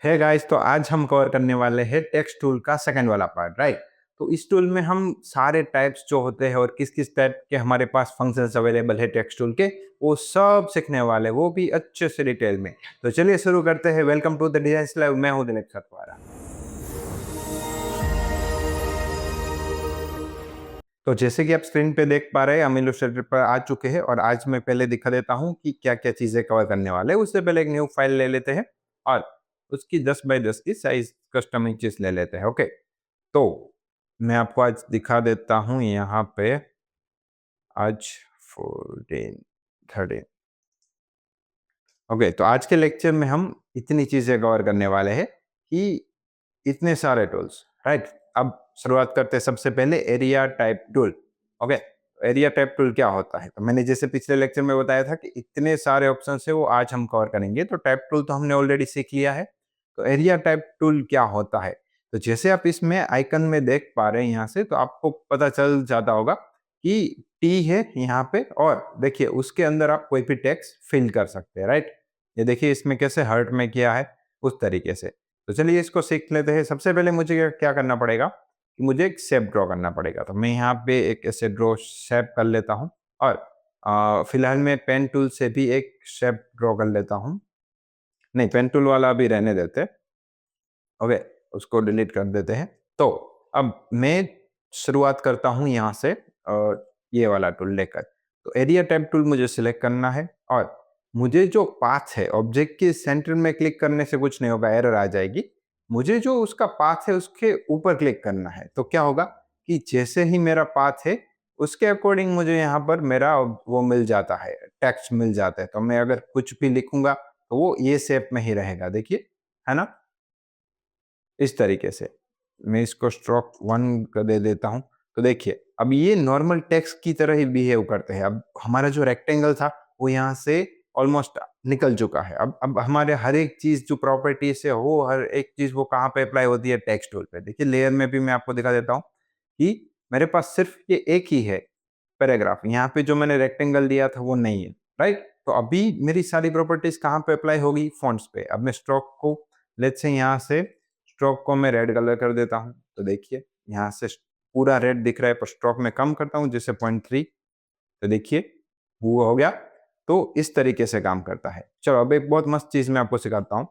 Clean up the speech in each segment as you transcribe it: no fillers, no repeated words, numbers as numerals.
है गाइस, तो आज हम कवर करने वाले हैं टेक्स्ट टूल का सेकंड वाला पार्ट, राइट। तो इस टूल में हम सारे टाइप्स जो होते हैं और किस किस टाइप के हमारे पास फंक्शंस अवेलेबल है टेक्स्ट टूल के, वो सब सीखने वाले, वो भी अच्छे से डिटेल में। तो चलिए शुरू करते हैं। Welcome to the design live, मैं हूं दिलीप सतवारा। तो जैसे कि आप स्क्रीन पे देख पा रहे हैं, हम इलस्ट्रेटर पर आ चुके हैं और आज मैं पहले दिखा देता हूं कि क्या क्या चीजें कवर करने वाले हैं। उससे पहले एक न्यू फाइल ले लेते हैं और उसकी 10 बाई 10 की साइज कस्टम इमेजेस ले लेते हैं। ओके, तो मैं आपको आज दिखा देता हूँ यहाँ पे। आज 14 13। ओके, तो आज के लेक्चर में हम इतनी चीजें कवर करने वाले हैं कि इतने सारे टूल्स, राइट। अब शुरुआत करते हैं सबसे पहले area type tool. Okay, area type tool क्या होता है? तो मैंने जैसे पिछले लेक्चर में बताया था कि इतने सारे ऑप्शन है, वो आज हम कवर करेंगे। तो टाइप टूल तो हमने ऑलरेडी सीख लिया है। तो एरिया टाइप टूल क्या होता है? तो जैसे आप इसमें आइकन में देख पा रहे हैं यहाँ से, तो आपको पता चल जाता होगा कि टी है यहाँ पे, और देखिए उसके अंदर आप कोई भी टेक्स्ट फिल कर सकते हैं, राइट। ये देखिए इसमें कैसे हर्ट में किया है, उस तरीके से। तो चलिए इसको सीख लेते हैं। सबसे पहले मुझे क्या करना पड़ेगा कि मुझे एक शेप ड्रॉ करना पड़ेगा। तो मैं यहाँ पे एक ऐसे ड्रॉ शेप कर लेता हूँ और फिलहाल मैं पेन टूल से भी एक शेप ड्रॉ कर लेता हूँ। नहीं, पेन टूल वाला अभी रहने देते। ओके, उसको डिलीट कर देते हैं। तो अब मैं शुरुआत करता हूँ यहाँ से, ये वाला टूल लेकर। तो एरिया टाइप टूल मुझे सिलेक्ट करना है और मुझे जो पाथ है, ऑब्जेक्ट के सेंटर में क्लिक करने से कुछ नहीं होगा, एरर आ जाएगी। मुझे जो उसका पाथ है उसके ऊपर क्लिक करना है। तो क्या होगा कि जैसे ही मेरा पाथ है उसके अकॉर्डिंग मुझे यहाँ पर मेरा वो मिल जाता है, टेक्स्ट मिल जाता है। तो मैं अगर कुछ भी लिखूंगा तो वो ये शेप में ही रहेगा, देखिए, है ना। इस तरीके से मैं इसको स्ट्रोक 1 कर दे देता हूँ। तो देखिए अब ये नॉर्मल टेक्स्ट की तरह ही बिहेव करते हैं। अब हमारा जो रेक्टेंगल था वो यहाँ से ऑलमोस्ट निकल चुका है। अब हमारे हर एक चीज जो प्रॉपर्टीज है, वो हर एक चीज वो कहाँ पे अप्लाई होती है? टेक्स्ट टूल पे। देखिए लेयर में भी मैं आपको दिखा देता हूँ कि मेरे पास सिर्फ ये एक ही है पैराग्राफ। यहाँ पे जो मैंने रेक्टेंगल दिया था वो नहीं है, राइट। तो अभी मेरी सारी प्रॉपर्टीज कहाँ पे अप्लाई होगी? फॉन्ट्स पे। अब मैं स्ट्रोक को, लेट्स से यहाँ से स्ट्रोक को मैं रेड कलर कर देता हूँ। तो देखिए यहाँ से पूरा रेड दिख रहा है, पर स्ट्रोक में कम करता हूँ जैसे 0.3। तो देखिए वो हो गया। तो इस तरीके से काम करता है। चलो अब एक बहुत मस्त चीज मैं आपको सिखाता हूँ।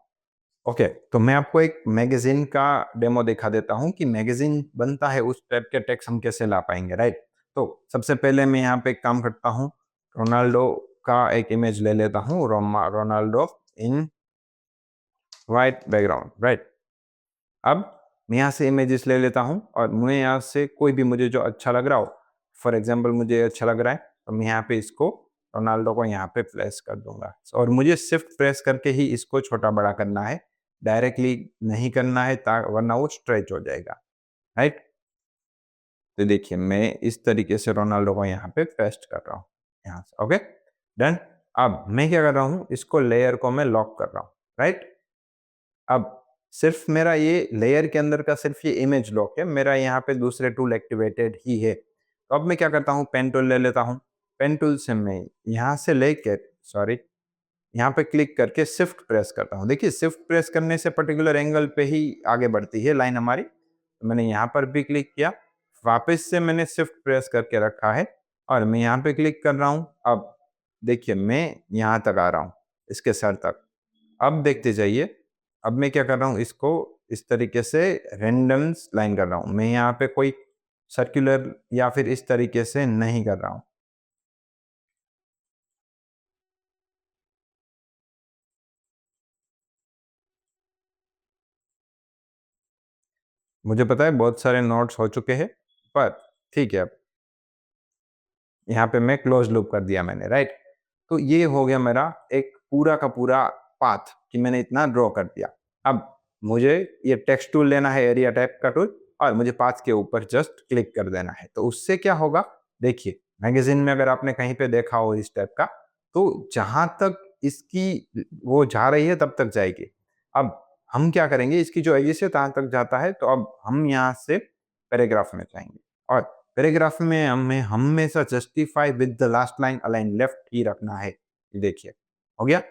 ओके, तो मैं आपको एक मैगजीन का डेमो दिखा देता हूँ कि मैगजीन बनता है, उस टाइप के टेक्स्ट हम कैसे ला पाएंगे, राइट। तो सबसे पहले मैं यहाँ पे एक काम करता हूँ, रोनाल्डो का एक इमेज ले लेता हूँ, रोनाल्डो इन व्हाइट बैकग्राउंड, राइट। अब मैं यहाँ से इमेजेस ले लेता हूँ और मैं यहाँ से कोई भी मुझे जो अच्छा लग रहा हो, फॉर एग्जाम्पल मुझे अच्छा लग रहा है तो मैं यहाँ पे इसको, रोनाल्डो को यहाँ पे प्रेस कर दूंगा। और मुझे शिफ्ट प्रेस करके ही इसको छोटा बड़ा करना है, डायरेक्टली नहीं करना है, वरना वो स्ट्रेच हो जाएगा, राइट। तो देखिए मैं इस तरीके से रोनाल्डो को यहाँ पे पेस्ट कर रहा हूँ, यहाँ से। Okay, done. अब मैं क्या कर रहा हूँ, इसको लेयर को मैं लॉक कर रहा हूँ, राइट। अब सिर्फ मेरा ये लेयर के अंदर का सिर्फ ये इमेज लॉक है, मेरा यहाँ पे दूसरे टूल एक्टिवेटेड ही है। तो अब मैं क्या करता हूँ, पेन टूल ले लेता हूँ। पेन टूल से मैं यहाँ से लेकर, सॉरी, यहाँ पे क्लिक करके शिफ्ट प्रेस करता हूँ। देखिए शिफ्ट प्रेस करने से पर्टिकुलर एंगल पे ही आगे बढ़ती है लाइन हमारी। तो मैंने यहाँ पर भी क्लिक किया, वापस से मैंने शिफ्ट प्रेस करके रखा है और मैं यहाँ पे क्लिक कर रहा हूँ। अब देखिए मैं यहाँ तक आ रहा हूँ, इसके सर तक। अब देखते जाइए, अब मैं क्या कर रहा हूँ, इसको इस तरीके से रेंडम लाइन कर रहा हूँ। मैं यहाँ पे कोई सर्कुलर या फिर इस तरीके से नहीं कर रहा हूँ। मुझे पता है बहुत सारे नोट्स हो चुके हैं, पर ठीक है। अब यहाँ पे मैं क्लोज लूप कर दिया मैंने, राइट। तो ये हो गया मेरा एक पूरा का पूरा पाथ कि मैंने इतना ड्रॉ कर दिया। अब मुझे ये टेक्स्ट टूल लेना है, एरिया टाइप का टूल, और मुझे पाथ के ऊपर जस्ट क्लिक कर देना है। तो उससे क्या होगा, देखिए मैगजीन में अगर आपने कहीं पे देखा हो इस टाइप का, तो जहां तक इसकी वो जा रही है तब तक जाएगी। अब हम क्या करेंगे, इसकी जो एजिस है तहां तक जाता है। तो अब हम यहाँ से पैराग्राफ में जाएंगे और पैराग्राफ में हमें हमेशा justify with the last line align left ही रखना है। ये देखिए हो गया।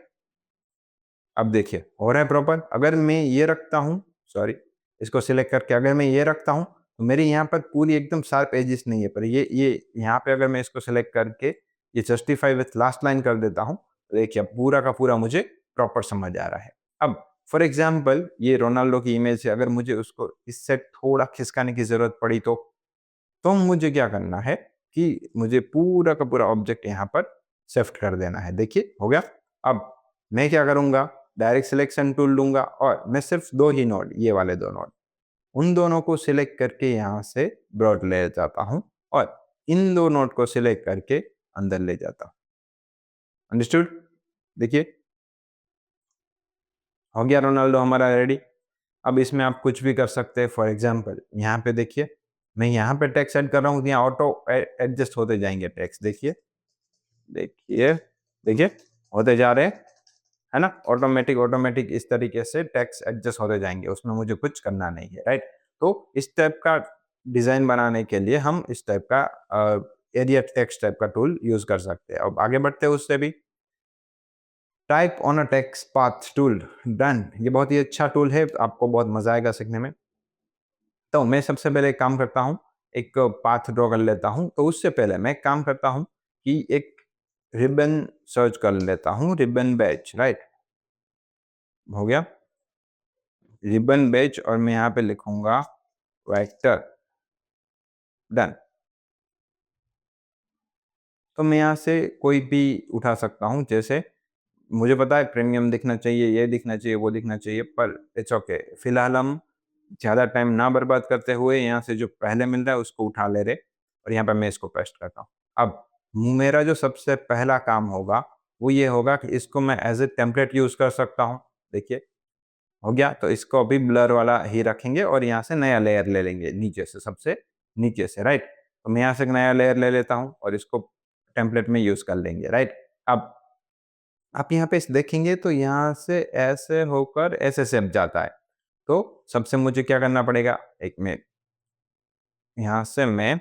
अब देखिए हो रहा है प्रॉपर। अगर मैं ये रखता हूँ, सॉरी, इसको सिलेक्ट करके अगर मैं ये रखता हूँ तो मेरे यहाँ पर पूरी एकदम शार्प एजेस नहीं है, पर ये यहाँ पे अगर मैं इसको सिलेक्ट करके ये जस्टिफाई विथ लास्ट लाइन कर देता हूँ तो देखिए पूरा का पूरा मुझे प्रॉपर समझ आ रहा है। अब फॉर एग्जाम्पल ये रोनाल्डो की इमेज है, अगर मुझे उसको इससे थोड़ा खिसकाने की जरूरत पड़ी तो मुझे क्या करना है कि मुझे पूरा का पूरा ऑब्जेक्ट यहाँ पर शिफ्ट कर देना है। देखिए हो गया। अब मैं क्या करूँगा, डायरेक्ट सिलेक्शन टूल लूँगा और मैं सिर्फ 2 ही नोड, ये वाले 2 नोड, उन दोनों को सिलेक्ट करके यहाँ से ब्रॉड ले जाता हूँ और इन 2 नोड को सिलेक्ट करके अंदर ले जाता हूँ। अंडरस्टूड? देखिए हो गया रोनाल्डो हमारा रेडी। अब इसमें आप कुछ भी कर सकते हैं। फॉर एग्जाम्पल यहाँ पे देखिए, मैं यहाँ पे टेक्स्ट ऐड कर रहा हूँ, यहाँ ऑटो एडजस्ट होते जाएंगे टेक्स्ट। देखिए देखिए देखिए होते जा रहे हैं, है ना? ऑटोमेटिक ऑटोमेटिक इस तरीके से टेक्स्ट एडजस्ट होते जाएंगे, उसमें मुझे कुछ करना नहीं है, राइट? तो इस टाइप का डिजाइन बनाने के लिए हम इस टाइप का एरिया टेक्स्ट टाइप का टूल यूज कर सकते हैं। अब आगे बढ़ते हैं उससे भी। Type on a text path tool, done. ये बहुत ही अच्छा टूल है, आपको बहुत मजा आएगा सीखने में। तो मैं सबसे पहले एक काम करता हूँ, एक पाथ ड्रॉ कर लेता हूँ। तो उससे पहले मैं एक काम करता हूँ कि एक रिबन सर्च कर लेता हूँ, रिबन बैच, राइट? हो गया रिबन बैच और मैं यहाँ पे लिखूंगा वेक्टर, डन। तो मैं यहाँ से कोई भी उठा सकता हूँ, जैसे मुझे पता है प्रीमियम दिखना चाहिए, ये दिखना चाहिए, वो दिखना चाहिए, पर इट्स ओके। फिलहाल हम ज़्यादा टाइम ना बर्बाद करते हुए यहाँ से जो पहले मिल रहा है उसको उठा ले रहे और यहाँ पे मैं इसको पेस्ट करता हूँ। अब मेरा जो सबसे पहला काम होगा वो ये होगा कि इसको मैं एज ए टेम्पलेट यूज़ कर सकता हूँ। देखिए हो गया। तो इसको अभी ब्लर वाला ही रखेंगे और यहाँ से नया लेयर ले लेंगे नीचे से, सबसे नीचे से, राइट? तो मैं यहाँ से एक नया लेयर ले लेता हूँ और इसको टेम्पलेट में यूज़ कर लेंगे, राइट? अब आप यहाँ पे देखेंगे तो यहाँ से ऐसे होकर ऐसे शेप जाता है। तो सबसे मुझे क्या करना पड़ेगा, एक मिनट, यहाँ से मैं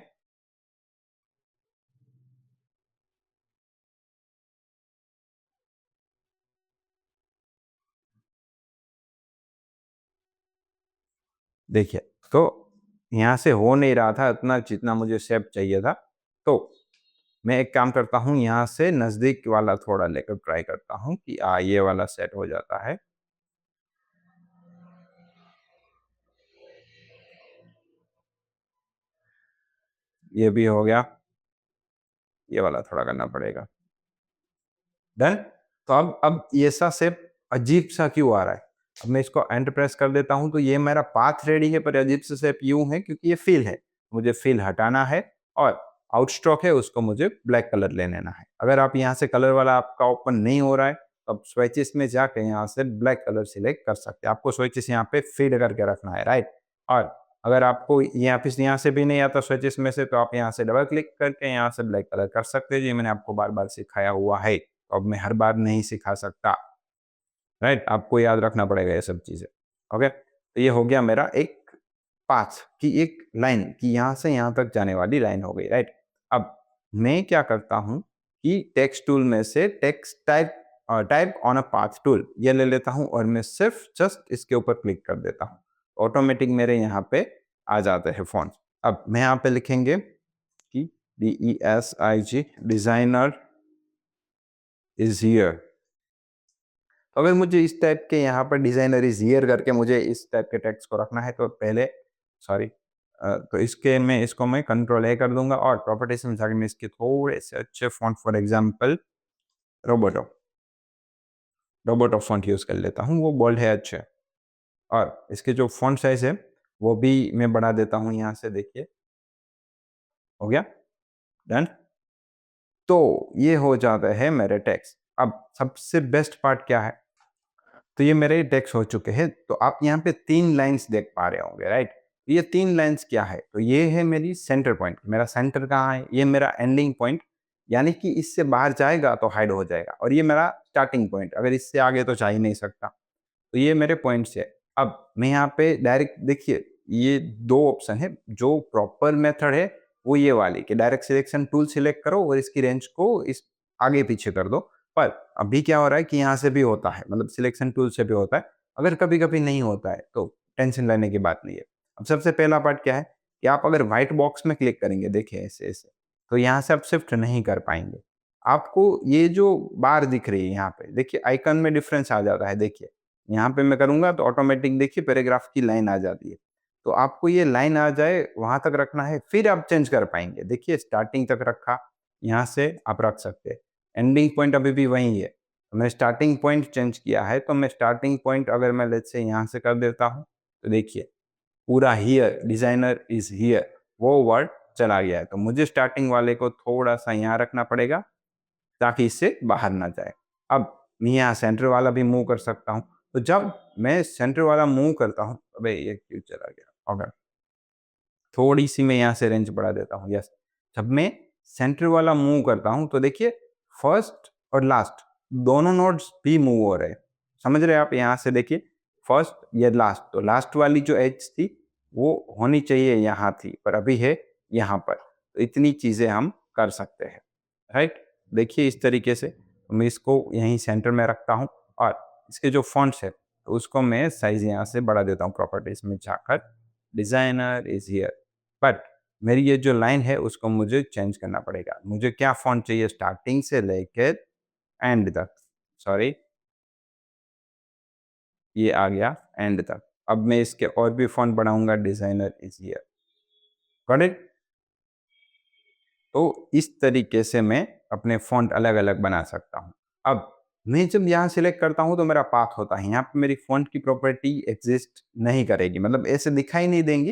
देखिए, तो यहाँ से हो नहीं रहा था उतना जितना मुझे शेप चाहिए था। तो मैं एक काम करता हूँ, यहाँ से नज़दीक वाला थोड़ा लेकर ट्राई करता हूँ कि ये वाला सेट हो जाता है। ये भी हो गया, ये वाला थोड़ा करना पड़ेगा। डन। तो अब ये सा शेप अजीब सा क्यों आ रहा है? अब मैं इसको एंटर प्रेस कर देता हूँ तो ये मेरा पाथ रेडी है, पर अजीब सा शेप यूं है क्योंकि ये फिल है। मुझे फिल हटाना है और आउटस्ट्रोक है उसको मुझे ब्लैक कलर ले लेना है। अगर आप यहाँ से कलर वाला आपका ओपन नहीं हो रहा है तो आप स्विचेस में जाके यहाँ से ब्लैक कलर सिलेक्ट कर सकते हैं। आपको स्विचेस यहाँ पे फीड करके रखना है, राइट? और अगर आपको यहाँ से भी नहीं आता स्विचेस में से, तो आप यहाँ से डबल क्लिक करके यहाँ से ब्लैक कलर कर सकते हैं। ये मैंने आपको बार बार सिखाया हुआ है, तो अब मैं हर बार नहीं सिखा सकता, राइट? आपको याद रखना पड़ेगा ये सब चीजें। ओके, तो ये हो गया मेरा एक पाथ की एक लाइन की यहाँ से यहाँ तक जाने वाली लाइन हो गई, राइट? अब मैं क्या करता हूँ कि टेक्स्ट टूल में से text type type on a path tool ये ले लेता हूँ और मैं सिर्फ जस्ट इसके ऊपर क्लिक कर देता हूँ। ऑटोमेटिक मेरे यहाँ पे आ जाते हैं फॉन्ट। अब मैं यहाँ पे लिखेंगे कि DESIG डिजाइनर इज हियर। तो अगर मुझे इस टाइप के यहाँ पर डिजाइनर इज हियर करके मुझे इस टाइप के टेक्स्ट को रखना है तो पहले, सॉरी, तो इसके में इसको मैं कंट्रोल ए कर दूंगा और प्रॉपर्टीज में जाकर मैं इसके थोड़े से अच्छे font, for example Roboto Roboto font use कर लेता हूँ, वो बोल्ड है अच्छे। और इसके जो फॉन्ट साइज है वो भी मैं बढ़ा देता हूँ यहाँ से। देखिए हो गया, डन। तो ये हो जाता है मेरे टेक्स्ट। अब सबसे बेस्ट पार्ट क्या है, तो ये मेरे टेक्स्ट हो चुके हैं। तो आप यहाँ पे 3 लाइंस देख पा रहे होंगे, राइट? ये 3 लाइंस क्या है, तो ये है मेरी सेंटर पॉइंट। मेरा सेंटर कहाँ है, ये मेरा एंडिंग पॉइंट, यानी कि इससे बाहर जाएगा तो हाइड हो जाएगा, और ये मेरा स्टार्टिंग पॉइंट, अगर इससे आगे तो जा ही नहीं सकता। तो ये मेरे पॉइंट्स है। अब मैं यहाँ पे डायरेक्ट देखिए, ये 2 ऑप्शन है। जो प्रॉपर मेथड है वो ये वाली कि डायरेक्ट सिलेक्शन टूल सिलेक्ट करो और इसकी रेंज को इस आगे पीछे कर दो। पर अभी क्या हो रहा है कि यहाँ से भी होता है, मतलब सिलेक्शन टूल से भी होता है। अगर कभी-कभी नहीं होता है तो टेंशन लेने की बात नहीं है। अब सबसे पहला पार्ट क्या है कि आप अगर व्हाइट बॉक्स में क्लिक करेंगे, देखिए ऐसे-ऐसे, तो यहाँ से आप शिफ्ट नहीं कर पाएँगे। आपको ये जो बार दिख रही है यहाँ पे, देखिए आइकन में डिफरेंस आ जाता है, देखिए। यहाँ पे मैं करूँगा तो ऑटोमेटिक देखिए पैराग्राफ की लाइन आ जाती है। तो आपको ये लाइन आ जाए वहाँ तक रखना है, फिर आप चेंज कर पाएँगे। देखिए स्टार्टिंग तक रखा, यहाँ से आप रख सकते हैं। एंडिंग पॉइंट अभी भी वही है। तो मैं स्टार्टिंग पॉइंट चेंज किया है, तो मैं स्टार्टिंग पॉइंट अगर मैं लेट्स से यहाँ से कर देता हूँ, तो देखिए पूरा हियर डिज़ाइनर इज़ हियर वो वर्ड चला गया है। तो मुझे स्टार्टिंग वाले को थोड़ा-सा यहाँ रखना पड़ेगा ताकि इससे बाहर ना जाए। अब मैं यहाँ सेंटर वाला भी मूव कर सकता हूँ। तो जब मैं सेंटर वाला मूव करता हूँ, अबे ये क्यों चला गया? ओके, थोड़ी-सी मैं यहाँ से रेंज बढ़ा देता हूँ, यस। जब मैं सेंटर वाला मूव करता हूँ तो देखिए फर्स्ट और लास्ट दोनों नोड्स भी मूव हो रहे हैं। समझ रहे हैं आप? यहाँ से देखिए फर्स्ट ये लास्ट, तो लास्ट वाली जो एज थी वो होनी चाहिए यहाँ थी, पर अभी है यहाँ पर। तो इतनी चीज़ें हम कर सकते हैं, राइट? देखिए इस तरीके से मैं इसको यहीं सेंटर में रखता हूँ और इसके जो फ़ॉन्ट्स है तो उसको मैं साइज़ यहाँ से बढ़ा देता हूँ प्रॉपर्टीज़ में जाकर, डिज़ाइनर इज़ हियर। बट मेरी ये जो लाइन है उसको मुझे चेंज करना पड़ेगा। मुझे क्या फ़ॉन्ट चाहिए स्टार्टिंग से लेकर एंड तक, सॉरी ये आ गया एंड तक। अब मैं इसके और भी फ़ॉन्ट बढ़ाऊँगा, designer is here, got it? तो इस तरीके से मैं अपने फ़ॉन्ट अलग-अलग बना सकता हूँ। अब मैं जब यहाँ सिलेक्ट करता हूँ तो मेरा पाथ होता है, यहाँ पे मेरी फ़ॉन्ट की प्रॉपर्टी एक्ज़िस्ट नहीं करेगी, मतलब ऐसे दिखाई नहीं देंगी।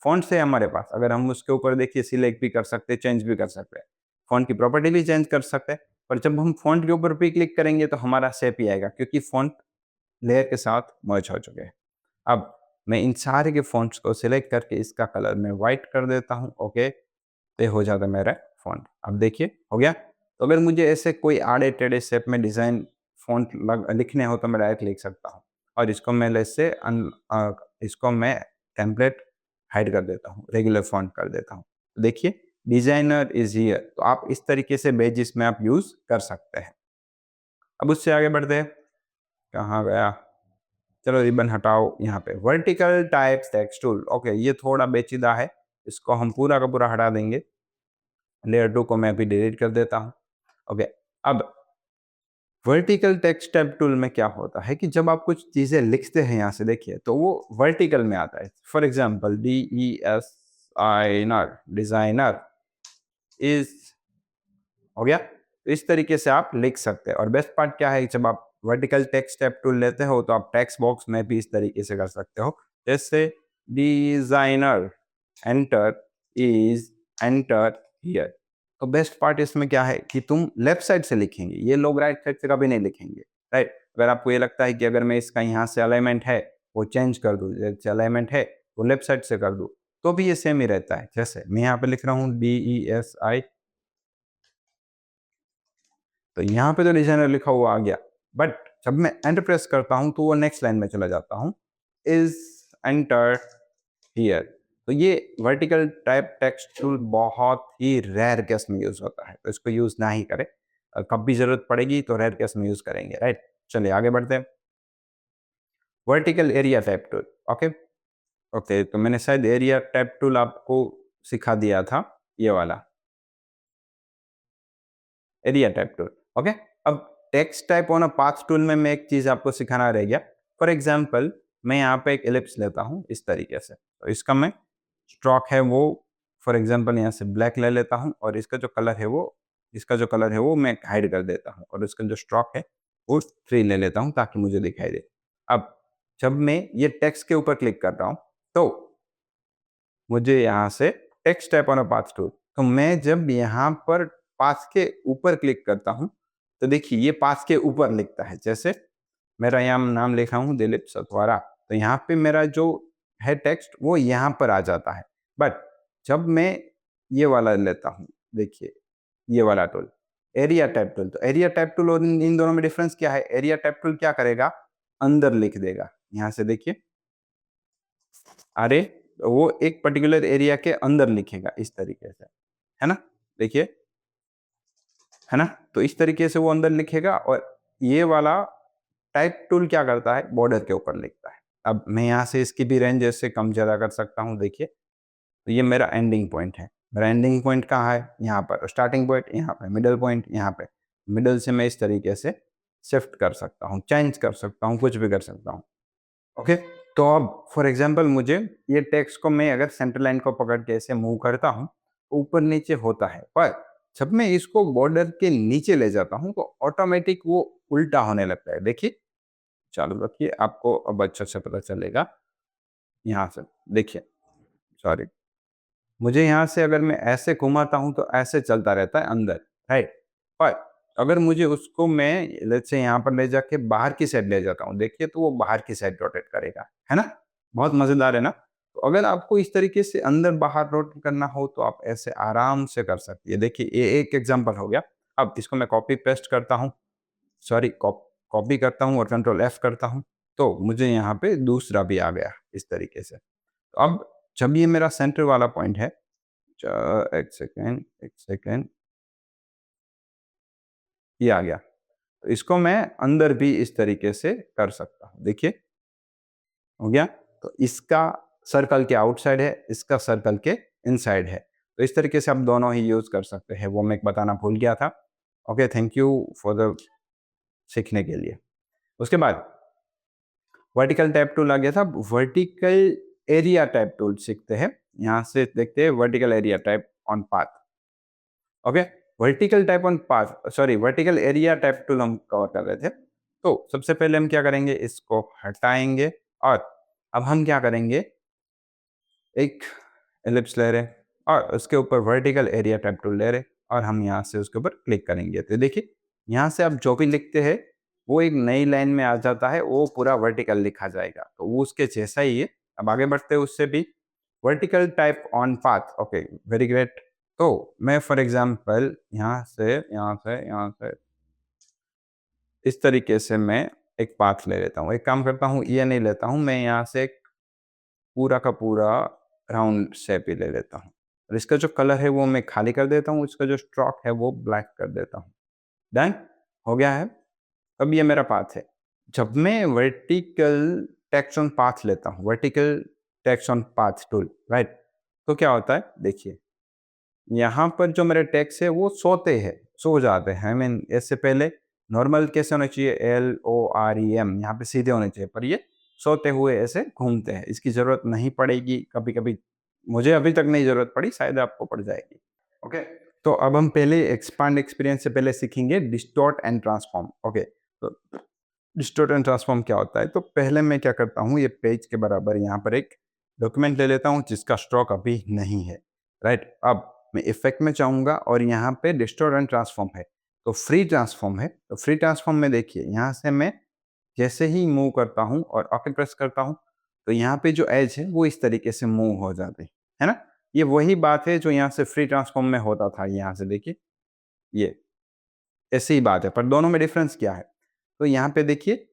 फ़ॉन्ट्स है हमारे पास, अगर हम उसके ऊपर देखिए सिलेक्ट भी कर सकते हैं, चेंज भी कर सकते हैं। फ़ॉन्ट की प्रॉपर्टी भी चेंज कर सकते हैं, पर जब हम फ़ॉन्ट के ऊपर भी क्लिक करेंगे तो हमारा शेप ही आएगा क्योंकि फ़ॉन्ट लेयर के साथ मर्ज हो चुके हैं। अब मैं इन सारे के फ़ॉन्ट्स को सिलेक्ट करके इसका कलर मैं व्हाइट कर देता हूँ, ओके? ये हो जाता है मेरा फ़ॉन्ट। अब देखिए हो गया? तो अगर मुझे ऐसे कोई आड़े-टेढ़े शेप में डिज़ाइन फ़ॉन्ट लिखने हो तो मैं डायरेक्ट लिख सकता हूँ। और इसको मैं लेट्स से इसको मैं टेम्पलेट हाइड कर देता हूँ, रेगुलर फ़ॉन्ट कर देता हूँ। तो देखिए डिज़ाइनर इज़ हियर, तो आप इस तरीके से पेजेस में आप यूज़ कर सकते हैं। अब उससे आगे बढ़ते हैं, कहाँ गया? चलो रिबन हटाओ यहाँ पे, vertical types text tool, okay ये थोड़ा पेचीदा है, इसको हम पूरा का पूरा हटा देंगे। लेयर 2 को मैं अभी डिलीट कर देता हूँ। ओके, अब वर्टिकल टेक्स्ट टैब टूल में क्या होता है कि जब आप कुछ चीज़ें लिखते हैं यहाँ से देखिए, तो वो वर्टिकल में आता है। For example DESINER designer is हो गया? तो इस तरीके से आप लिख सकते हैं और बेस्ट पार्ट क्या है जब आप वर्टिकल टेक्स्ट टैब टूल लेते हो तो आप टेक्स्ट बॉक्स में भी इस तरीके से कर सकते हो। जैसे designer enter is enter here. तो बेस्ट पार्ट इसमें क्या है कि तुम लेफ्ट साइड से लिखेंगे, ये लोग राइट साइड से कभी नहीं लिखेंगे, राइट? अगर आपको ये लगता है कि अगर मैं इसका यहाँ से अलाइनमेंट है, वो चेंज कर दूँ, जैसे अलाइनमेंट है, वो लेफ्ट साइड से कर दूँ, तो भी ये सेम ही रहता है। जैसे मैं यहाँ पे लिख रहा हूँ DESI, तो यहाँ पे तो डिज़ाइनर लिखा हुआ आ गया, बट जब मैं एंटर प्रेस करता हूँ, तो वो नेक्स्ट लाइन में चला जाता हूँ, इज़ एंटर हियर। तो ये वर्टिकल टाइप टेक्स्ट टूल बहुत ही रेयर केस में यूज़ होता है, तो इसको यूज़ ना ही करें। कभी ज़रूरत पड़ेगी तो रेयर केस में यूज़ करेंगे, राइट? चलिए आगे बढ़ते हैं। Vertical area type tool, okay? Okay, तो मैंने शायद एरिया टाइप टूल आपको सिखा दिया था, ये वाला, एरिया टाइप टूल, ओके? अब text type on a path tool में मैं एक चीज़ आपको सिखाना रह गया। फॉर एग्ज़ाम्पल मैं यहाँ पे एक एलिप्स लेता हूँ इस तरीके से, तो इसका मैं स्ट्रोक है वो फॉर एग्ज़ाम्पल यहाँ से ब्लैक ले लेता हूँ और इसका जो कलर है वो मैं हाइड कर देता हूँ और इसका जो स्ट्रोक है वो 3 ले लेता हूँ ताकि मुझे दिखाई दे। अब जब मैं ये टेक्स्ट के ऊपर क्लिक कर रहा हूँ, तो मुझे यहाँ से text type on a path tool, तो मैं जब यहाँ पर पाथ के ऊपर क्लिक करता हूँ, तो देखिए ये पाथ के ऊपर लिखता है। जैसे मेरा यहाँ नाम लिखा हूँ दिलीप सतवारा, तो यहाँ पे मेरा जो है टेक्स्ट वो यहाँ पर आ जाता है। बट जब मैं ये वाला लेता हूँ, देखिए ये वाला टूल, एरिया टाइप टूल, तो एरिया टाइप टूल और इन दोनों में डिफरेंस क्या है? एरिया टाइप टूल क्या करेगा? अंदर लिख देगा। यहाँ से देखिए, अरे वो एक पर्टिकुलर एरिया के अंदर लिखेगा इस तरीके से, है ना? देखिए है ना? तो इस तरीके से वो अंदर लिखेगा और ये वाला टाइप टूल क्या करता है, बॉर्डर के ऊपर लिखता है। अब मैं यहाँ से इसकी भी रेंज ऐसे कम ज़्यादा कर सकता हूँ, देखिए। तो ये मेरा एंडिंग पॉइंट है। मेरा एंडिंग पॉइंट कहाँ है? यहाँ पर। स्टार्टिंग पॉइंट यहाँ पे, मिडल पॉइंट यहाँ पे। मिडल से मैं इस तरीके से शिफ्ट कर सकता हूँ, चेंज कर सकता हूँ, कुछ भी कर सकता हूँ। ओके? तो अब फॉर एग्ज़ाम्पल मुझे ये टेक्स्ट को मैं अगर सेंटर लाइन को पकड़ के ऐसे मूव करता हूँ, तो ऊपर-नीचे होता है। पर जब मैं इसको बॉर्डर के नीचे ले जाता हूँ, तो ऑटोमेटिक वो उल्टा होने लगता है। देखिए, चालू रखिए, आपको अब अच्छे से पता चलेगा। यहाँ से देखिए, सॉरी। मुझे यहाँ से अगर मैं ऐसे घुमाता हूँ तो ऐसे चलता रहता है अंदर, राइट? पर अगर मुझे उसको मैं लेट्स से यहाँ पर ले जाके बाहर की साइड ले जाता हूँ, देखिए तो वो बाहर की साइड रोटेट करेगा, है ना? बहुत मज़ेदार है ना? तो अगर आपको इस तरीके से अंदर-बाहर रोटेट करना हो तो आप ऐसे आराम से कर सकती है। देखिए ये एक एग्ज़ाम्पल हो गया। अब इसको मैं कॉपी पेस्ट करता हूँ, सॉरी कॉपी करता हूँ और कंट्रोल F करता हूँ, तो मुझे यहाँ पे दूसरा भी आ गया इस तरीके से। तो अब जब ये मेरा सेंटर वाला पॉइंट है, एक सेकंड, ये आ गया। तो इसको मैं अंदर भी इस तरीके से कर सकता हूँ। देखिए, हो गया? तो इसका सर्कल के आउटसाइड है, इसका सर्कल के इनसाइड है। तो इस तरीके से आप दोनों ही यूज़ कर सकते हैं, वो मैं बताना भूल गया था। Okay, thank you for the सीखने के लिए। उसके बाद वर्टिकल टैब टूल आ गया था। वर्टिकल एरिया टैब टूल सीखते हैं। यहाँ से देखते हैं vertical area type on path. Okay, vertical type on path, sorry vertical area type tool हम कवर कर रहे थे। तो सबसे पहले हम क्या करेंगे, इसको हटाएंगे और अब हम क्या करेंगे, एक एलिप्स ले रहे और उसके ऊपर वर्टिकल एरिया टाइप टूल ले रहे और हम यहाँ से उसके ऊपर क्लिक करेंगे। तो देखिए, यहाँ से आप जो भी लिखते हैं वो एक नई लाइन में आ जाता है, वो पूरा वर्टिकल लिखा जाएगा। तो वो उसके जैसा ही है। अब आगे बढ़ते हैं उससे भी। Vertical type on path, okay, very great. तो मैं फॉर एग्जांपल यहाँ से इस तरीके से मैं एक पाथ ले लेता हूँ। एक काम करता हूँ, ये नहीं लेता हूँ, मैं यहाँ से एक पूरा का पूरा राउंड शेप ही ले लेता हूँ और इसका जो कलर है वो मैं खाली कर देता हूँ, इसका जो स्ट्रोक है वो ब्लैक कर देता हूँ। डन, हो गया है। अब ये मेरा पाथ है। जब मैं वर्टिकल टेक्स्ट ऑन पाथ लेता हूँ, vertical text on path tool, right? तो क्या होता है, देखिए यहाँ पर जो मेरे टेक्स्ट है वो सोते हैं, सो जाते हैं। आई मीन इससे पहले नॉर्मल कैसे होने चाहिए, LOREM, यहाँ पे सीधे होने चाहिए, पर ये सोते हुए ऐसे घूमते हैं। इसकी ज़रूरत नहीं पड़ेगी कभी-कभी, मुझे अभी तक नहीं ज़रूरत पड़ी, शायद आपको पड़ जाएगी। ओके, तो अब हम पहले एक्सपांड एक्सपीरियंस से पहले सीखेंगे डिस्टॉर्ट एंड ट्रांसफॉर्म। ओके, तो डिस्टॉर्ट एंड ट्रांसफॉर्म क्या होता है, तो पहले मैं क्या करता हूँ, ये पेज के बराबर यहाँ पर एक डॉक्यूमेंट ले लेता हूँ जिसका स्ट्रोक अभी नहीं है, राइट? अब मैं इफेक्ट में चाहूँगा और यहाँ पे डिस्टॉर्ट एंड ट्रांसफॉर्म है, तो फ्री ट्रांसफॉर्म है। तो फ्री ट्रांसफॉर्म में देखिए, यहाँ से मैं जैसे ही मूव करता हूँ और ओके प्रेस करता हूँ, तो यहाँ पे जो एज है वो इस तरीके से मूव हो जाते हैं, है ना? ये वही बात है जो यहाँ से फ्री ट्रांसफॉर्म में होता था। यहाँ से देखिए, ये ऐसी ही बात है, पर दोनों में डिफरेंस क्या है? तो यहाँ पे देखिए,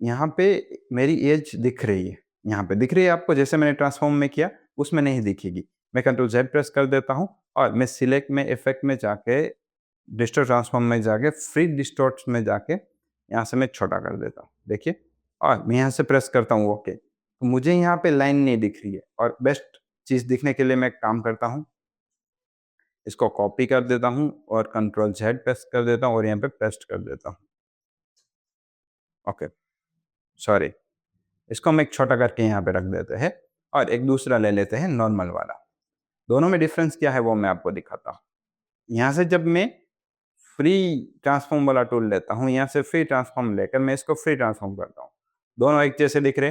यहाँ पे मेरी एज दिख रही है, यहाँ पे दिख रही है आपको, जैसे मैंने ट्रांसफॉर्म में किया उसमें नहीं दिखेगी। मैं कंट्रोल Z प्रेस कर देता हूँ और मैं सिलेक्ट में इफेक्ट में जाके डिस्टॉर्ट ट्रांसफॉर्म में जाके फ्री डिस्टॉर्ट में जाके यहाँ से मैं छोटा कर देता हूँ, देखिए। और मैं यहाँ से प्रेस करता हूँ ओके, तो मुझे यहाँ पे लाइन नहीं दिख रही है और बेस्ट चीज़ दिखने के लिए मैं एक काम करता हूँ, इसको कॉपी कर देता हूँ और कंट्रोल Z प्रेस कर देता हूँ और यहाँ पे पेस्ट कर देता हूँ। ओके, सॉरी, इसको हम एक छोटा करके यहाँ पे रख देते हैं और एक दूसरा ले लेते हैं नॉर्मल वाला। दोनों में डिफरेंस क्या है वो मैं आपको दिखाता हूँ। यहाँ से जब मैं फ्री ट्रांसफॉर्म वाला टूल लेता हूँ, यहाँ से फ्री ट्रांसफॉर्म लेकर मैं इसको फ्री ट्रांसफॉर्म करता हूँ। दोनों एक जैसे दिख रहे,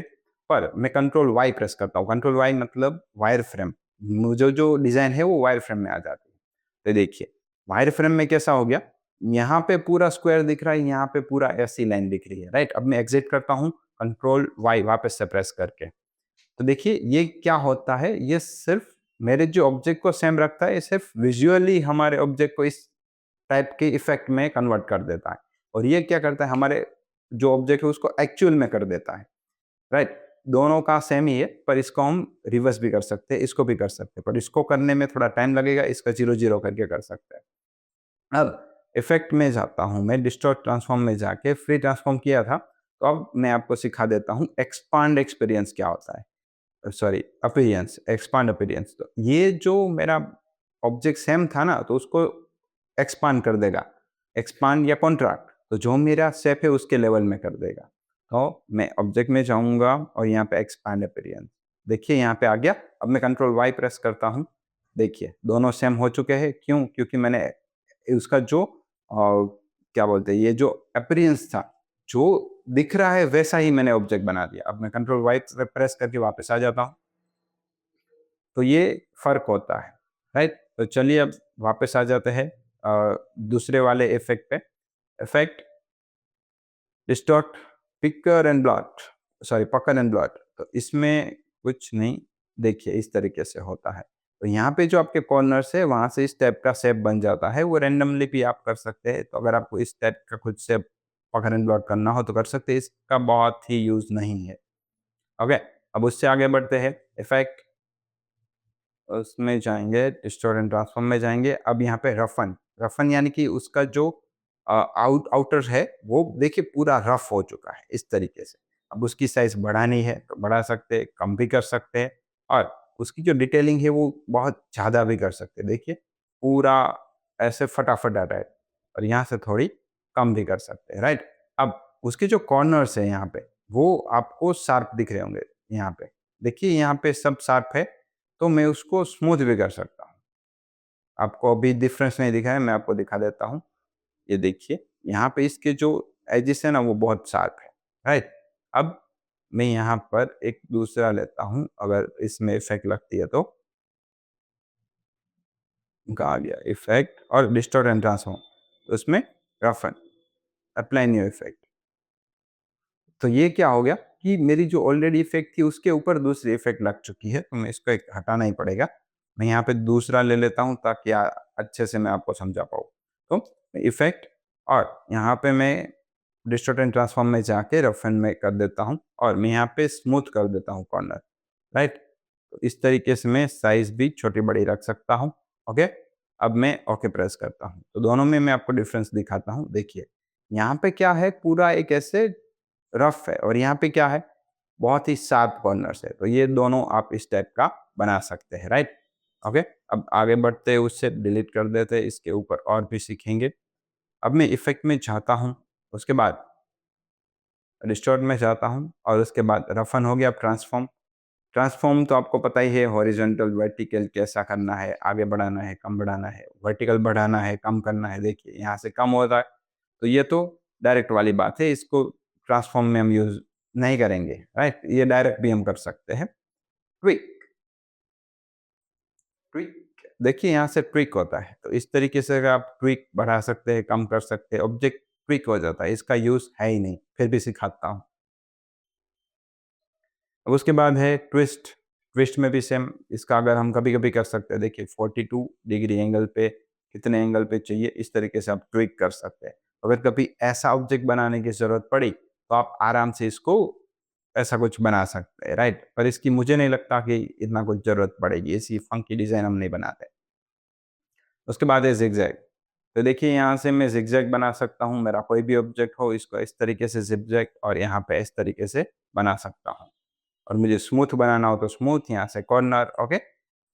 पर मैं कंट्रोल वाई प्रेस करता हूँ। कंट्रोल वाई मतलब वायर फ्रेम, मुझे जो डिज़ाइन है वो वायर फ्रेम में आ जाती है। तो देखिए, वायर फ्रेम में कैसा हो गया, यहाँ पे पूरा स्क्वायर दिख रहा है, यहाँ पे पूरा ऐसी लाइन दिख रही है, राइट? अब मैं एग्जिट करता हूँ कंट्रोल वाई वापस से प्रेस करके। तो देखिए ये क्या होता है, ये सिर्फ मेरे जो ऑब्जेक्ट को सेम रखता है, ये सिर्फ विजुअली हमारे ऑब्जेक्ट को इस टाइप के इफेक्ट में कन्वर्ट कर देता है और ये क्या करता है, हमारे जो ऑब्जेक्ट है उसको एक्चुअल में कर देता है, राइट? दोनों का सेम ही है, पर इसको हम रिवर्स भी कर सकते हैं, इसको भी कर सकते हैं, पर इसको करने में थोड़ा टाइम लगेगा, इसका 0 0 करके कर सकते हैं। अब इफेक्ट में जाता हूँ, मैं डिस्टॉर्ट ट्रांसफॉर्म में जाके फ्री ट्रांसफॉर्म किया था, तो अब मैं आपको सिखा देता हूँ एक्सपांड एक्सपीरियंस क्या होता है, सॉरी अपीयरेंस, एक्सपांड अपीयरेंस। तो ये जो मेरा ऑब्जेक्ट सेम था ना, तो उसको एक्सपांड कर देगा, एक्सपांड या कॉन्ट्रैक्ट, तो जो मेरा शेप है उसके लेवल में कर देगा। तो मैं ऑब्जेक्ट में जाऊंगा और यहाँ पे एक्सपांड अपीयरेंस, देखिए यहाँ पे आ गया। अब मैं कंट्रोल वाई प्रेस करता हूँ, देखिए दोनों सेम हो चुके हैं। क्यों? क्योंकि मैंने उसका जो क्या बोलते हैं, ये जो अपीयरेंस था, जो दिख रहा है वैसा ही मैंने ऑब्जेक्ट बना दिया। अब मैं कंट्रोल वाई प्रेस करके वापस आ जाता हूँ, तो ये फर्क होता है, राइट। तो चलिए अब वापस आ जाते हैं दूसरे वाले इफेक्ट पे। Effect distort picker and bloat, sorry pucker and bloat. तो इसमें कुछ नहीं, देखिए इस तरीके से होता है। तो यहाँ पे जो आपके कॉर्नर्स है वहां से इस टाइप का शेप बन जाता है, वो रेंडमली भी आप कर सकते हैं। तो अगर आपको इस टाइप का कुछ शेप पकर एंड ब्लॉट करना हो तो कर सकते हैं, इसका बहुत ही यूज नहीं है। ओके, अब उससे आगे बढ़ते हैं। इफेक्ट, उसमें जाएंगे डिस्टॉर्ट एंड ट्रांसफॉर्म में जाएंगे। अब यहाँ पे रफन, रफन यानी कि उसका जो आउटर है वो देखिए पूरा रफ हो चुका है इस तरीके से। अब उसकी साइज बढ़ानी है तो बढ़ा सकते हैं, कम भी कर सकते हैं, और उसकी जो डिटेलिंग है वो बहुत ज़्यादा भी कर सकते हैं। देखिए पूरा ऐसे फटाफट आ रहा है, और यहाँ से थोड़ी कम भी कर सकते हैं, राइट। अब उसके जो कॉर्नर्स है यहाँ पे वो आपको शार्प दिख रहे होंगे। यहाँ पे देखिए, यहाँ पे सब शार्प है, तो मैं उसको स्मूथ भी कर सकता हूँ। आपको अभी डिफरेंस नहीं दिखा है, मैं आपको दिखा देता हूँ। ये देखिए यहाँ पे इसके जो एजेस है ना वो बहुत शार्प है, राइट। अब मैं यहाँ पर एक दूसरा लेता हूँ, अगर इसमें इफेक्ट लगती है तो आ गया इफेक्ट और डिस्टॉर्ट एंड ट्रांसफॉर्म, तो उसमें रफन, अप्लाई न्यू इफेक्ट। तो ये क्या हो गया कि मेरी जो ऑलरेडी इफेक्ट थी उसके ऊपर दूसरी इफेक्ट लग चुकी है, तो मैं इसको एक हटाना ही पड़ेगा। मैं यहाँ पे दूसरा ले लेता हूँ ताकि अच्छे से मैं आपको समझा पाऊँ। तो इफेक्ट, और यहाँ पे मैं डिस्टॉर्ट एंड ट्रांसफॉर्म में जाके रफन में कर देता हूँ, और मैं यहाँ पे स्मूथ कर देता हूँ कॉर्नर, राइट। तो इस तरीके से मैं साइज भी छोटी बड़ी रख सकता हूँ। ओके, अब मैं ओके प्रेस करता हूँ, तो दोनों में मैं आपको डिफरेंस दिखाता हूँ। देखिए यहाँ पे क्या है, पूरा एक ऐसे रफ है, और यहाँ पे क्या है, बहुत ही शार्प कॉर्नर्स है। तो ये दोनों आप इस टाइप का बना सकते हैं, राइट। ओके, अब आगे बढ़ते हैं, उससे डिलीट कर देते हैं, इसके ऊपर और भी सीखेंगे। अब मैं इफेक्ट में जाता हूँ, उसके बाद डिस्टॉर्ट में जाता हूँ, और उसके बाद रफन हो गया। अब ट्रांसफॉर्म, ट्रांसफॉर्म तो आपको पता ही है, हॉरिजॉन्टल वर्टिकल कैसा करना है, आगे बढ़ाना है, कम बढ़ाना है, वर्टिकल बढ़ाना है, कम करना है। देखिए यहाँ से कम होता है, तो ये तो डायरेक्ट वाली बात है, इसको ट्रांसफॉर्म में हम यूज नहीं करेंगे, राइट। ये डायरेक्ट भी हम कर सकते हैं। ट्विक, ट्विक देखिए यहाँ से ट्विक होता है, तो इस तरीके से अगर आप ट्विक बढ़ा सकते हैं, कम कर सकते हैं, ऑब्जेक्ट ट्विक हो जाता है। इसका यूज है ही नहीं, फिर भी सिखाता हूँ। अब उसके बाद है ट्विस्ट, ट्विस्ट में भी सेम, इसका अगर हम कभी-कभी कर सकते हैं। देखिए 42 डिग्री एंगल पे, कितने एंगल पे चाहिए, इस तरीके से आप ट्विक कर सकते हैं। अगर कभी ऐसा ऑब्जेक्ट बनाने की ज़रूरत पड़ी, तो आप आराम से इसको ऐसा कुछ बना सकते हैं, राइट। पर इसकी मुझे नहीं लगता कि इतना कुछ ज़रूरत पड़ेगी, ऐसी फंकी डिज़ाइन हम नहीं बनाते। उसके बाद है ज़िगज़ैग। तो देखिए यहाँ से मैं ज़िगज़ैग बना सकता हूँ, मेरा कोई भी ऑब्जेक्ट हो, इसको इस तरीके से ज़िगज़ैग, और यहाँ पे इस तरीके से बना सकता हूँ। और मुझे स्मूथ बनाना हो तो स्मूथ, यहाँ से कॉर्नर। ओके,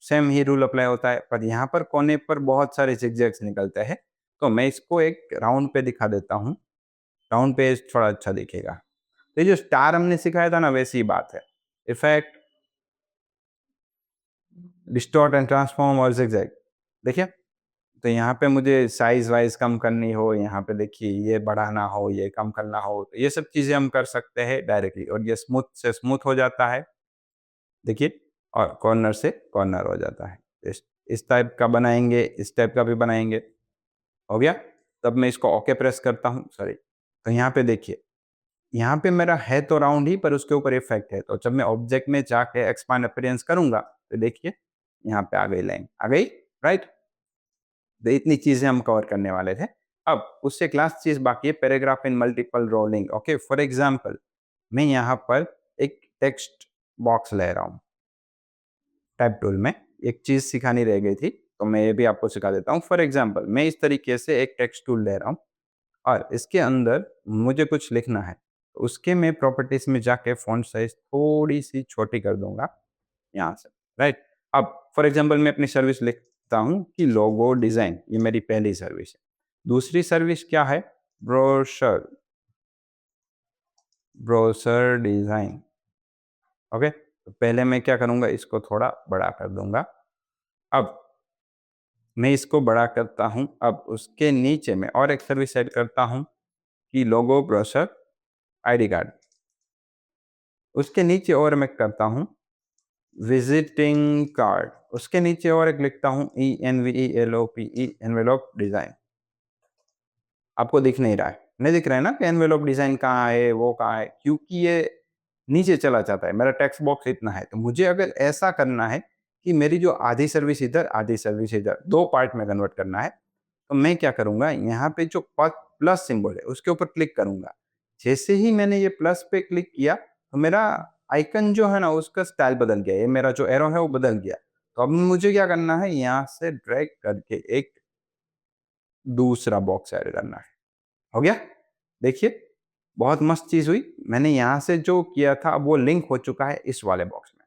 सेम ही रूल अप्लाई होता है, पर यहाँ पर कोने पर बहुत सारे जिगजैग्स निकलते हैं, तो मैं इसको एक राउंड पे दिखा देता हूँ। राउंड पे थोड़ा अच्छा दिखेगा। तो ये जो स्टार हमने सिखाया था ना, वैसी ही बात है। इफेक्ट, डिस्टॉर्ट एंड ट्रांसफॉर्म और जिगजैग, देखिए। तो यहाँ पे मुझे साइज वाइज कम करनी हो, यहाँ पे देखिए ये बढ़ाना हो, ये कम करना हो, तो ये सब चीजें हम कर सकते हैं डायरेक्टली, और ये स्मूथ से स्मूथ हो जाता है, देखिए। और कॉर्नर से कॉर्नर हो जाता है। इस टाइप का बनाएंगे, इस टाइप का भी बनाएंगे, हो गया। तब मैं इसको ओके प्रेस करता हूँ, सॉरी। तो यहाँ पे देखिए, यहाँ पे मेरा है तो राउंड ही, पर उसके ऊपर इफेक्ट है। तो जब मैं ऑब्जेक्ट में जाके एक्सपांड अपीयरेंस करूंगा, तो देखिए यहाँ पे आ गई लाइन, आ गई, राइट। तो इतनी चीजें हम कवर करने वाले थे। अब उससे एक लास्ट चीज बाकी है, paragraph in multiple rolling. Okay, for example मैं यहाँ पर एक टेक्स्ट बॉक्स ले रहा हूँ, टाइप टूल में एक चीज सिखानी रह गई थी, तो मैं ये भी आपको सिखा देता हूँ। फॉर एग्ज़ाम्पल मैं इस तरीके से एक टेक्स्ट टूल ले रहा हूँ और इसके अंदर मुझे कुछ लिखना है। तो उसके मैं प्रॉपर्टीज़ में जाके फ़ॉन्ट साइज़ थोड़ी-सी छोटी कर दूँगा यहाँ से, राइट? अब फॉर एग्ज़ाम्पल मैं अपनी सर्विस लिखता हूँ कि लोगो डिज़ाइन, ये मेरी पहली सर्विस है। दूसरी सर्विस क्या है? Brochure, brochure design, okay? तो पहले मैं क्या करूँगा, इसको थोड़ा बड़ा कर दूँगा। अब मैं इसको बड़ा करता हूँ, अब उसके नीचे मैं और एक सर्विस ऐड करता हूँ कि लोगो, ब्रोशर, आईडी कार्ड। उसके नीचे और मैं करता हूँ विजिटिंग कार्ड, उसके नीचे और एक लिखता हूँ ENVELOPE, एनवेलप डिज़ाइन। आपको दिख नहीं रहा है, नहीं दिख रहा है ना कि एनवेलप डिज़ाइन कहाँ है, वो कहाँ है? क्योंकि ये नीचे चला जाता है, मेरा टेक्स्ट बॉक्स इतना है। तो मुझे अगर ऐसा करना है कि मेरी जो आधी सर्विस इधर, आधी सर्विस इधर, 2 पार्ट में कन्वर्ट करना है, तो मैं क्या करूँगा, यहाँ पे जो प्लस सिंबल है, उसके ऊपर क्लिक करूँगा। जैसे ही मैंने ये प्लस पे क्लिक किया, तो मेरा आइकन जो है ना, उसका स्टाइल बदल गया। ये मेरा जो एरो है, वो बदल गया। तो अब मुझे क्या करना है, यहाँ से ड्रैग करके एक दूसरा बॉक्स ऐड करना है। हो गया? देखिए, बहुत मस्त चीज़ हुई। मैंने यहाँ से जो किया था, अब वो लिंक हो चुका है इस वाले बॉक्स में।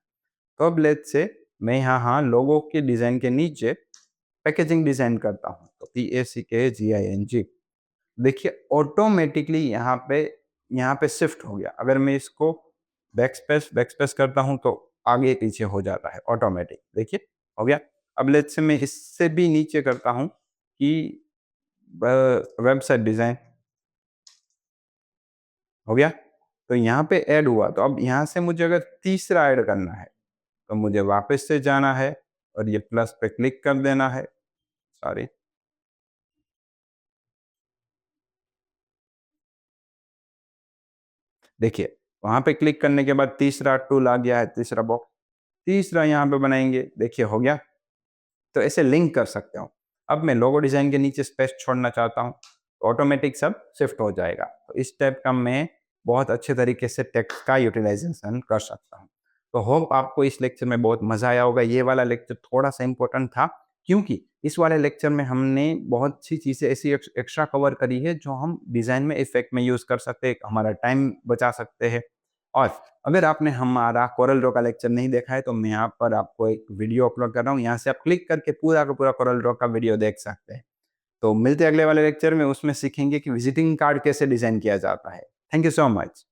तो अब लेट्स से मैं यहाँ लोगो के डिज़ाइन के नीचे पैकेजिंग डिज़ाइन करता हूँ। तो PACKGING, देखिए ऑटोमेटिकली यहाँ पे शिफ्ट हो गया। अगर मैं इसको बैकस्पेस करता हूँ तो आगे पीछे हो जाता है ऑटोमेटिक। देखिए, हो गया। अब लेट्स से मैं इससे भी नीचे करता हूँ कि वेबसाइट डिज़ाइन, हो गया। तो यहाँ पे ऐड हुआ, तो अब यहाँ से मुझे अगर तीसरा ऐड करना है, तो मुझे वापस से जाना है और ये प्लस पे क्लिक कर देना है। सॉरी, देखिए वहाँ पे क्लिक करने के बाद तीसरा टूल आ गया है, तीसरा बॉक्स, तीसरा यहाँ पे बनाएँगे, देखिए हो गया। तो ऐसे लिंक कर सकते हो। अब मैं लोगो डिज़ाइन के नीचे स्पेस छोड़ना चाहता हूँ, तो ऑटोमेटिक सब शिफ्ट हो जाएगा। तो इस टाइप का मैं बहुत अच्छे तरीके से टेक्स्ट का यूटिलाइज़ेशन कर सकता हूँ। तो होप आपको इस लेक्चर में बहुत मज़ा आया होगा। ये वाला लेक्चर थोड़ा-सा इम्पोर्टेंट था, क्योंकि इस वाले लेक्चर में हमने बहुत सी चीज़ें ऐसी एक्स्ट्रा कवर करी है, जो हम डिज़ाइन में इफ़ेक्ट में यूज़ कर सकते हैं, हमारा टाइम बचा सकते हैं। और अगर आपने हमारा कोरल ड्रॉ का लेक्चर नहीं देखा है, तो मैं यहाँ पर आपको एक वीडियो अपलोड कर रहा हूँ। यहाँ से आप क्लिक करके पूरा का पूरा कोरल ड्रॉ का वीडियो देख सकते हैं। तो मिलते हैं अगले वाले लेक्चर में, उसमें सीखेंगे कि विजिटिंग कार्ड कैसे डिज़ाइन किया जाता है। Thank you so much.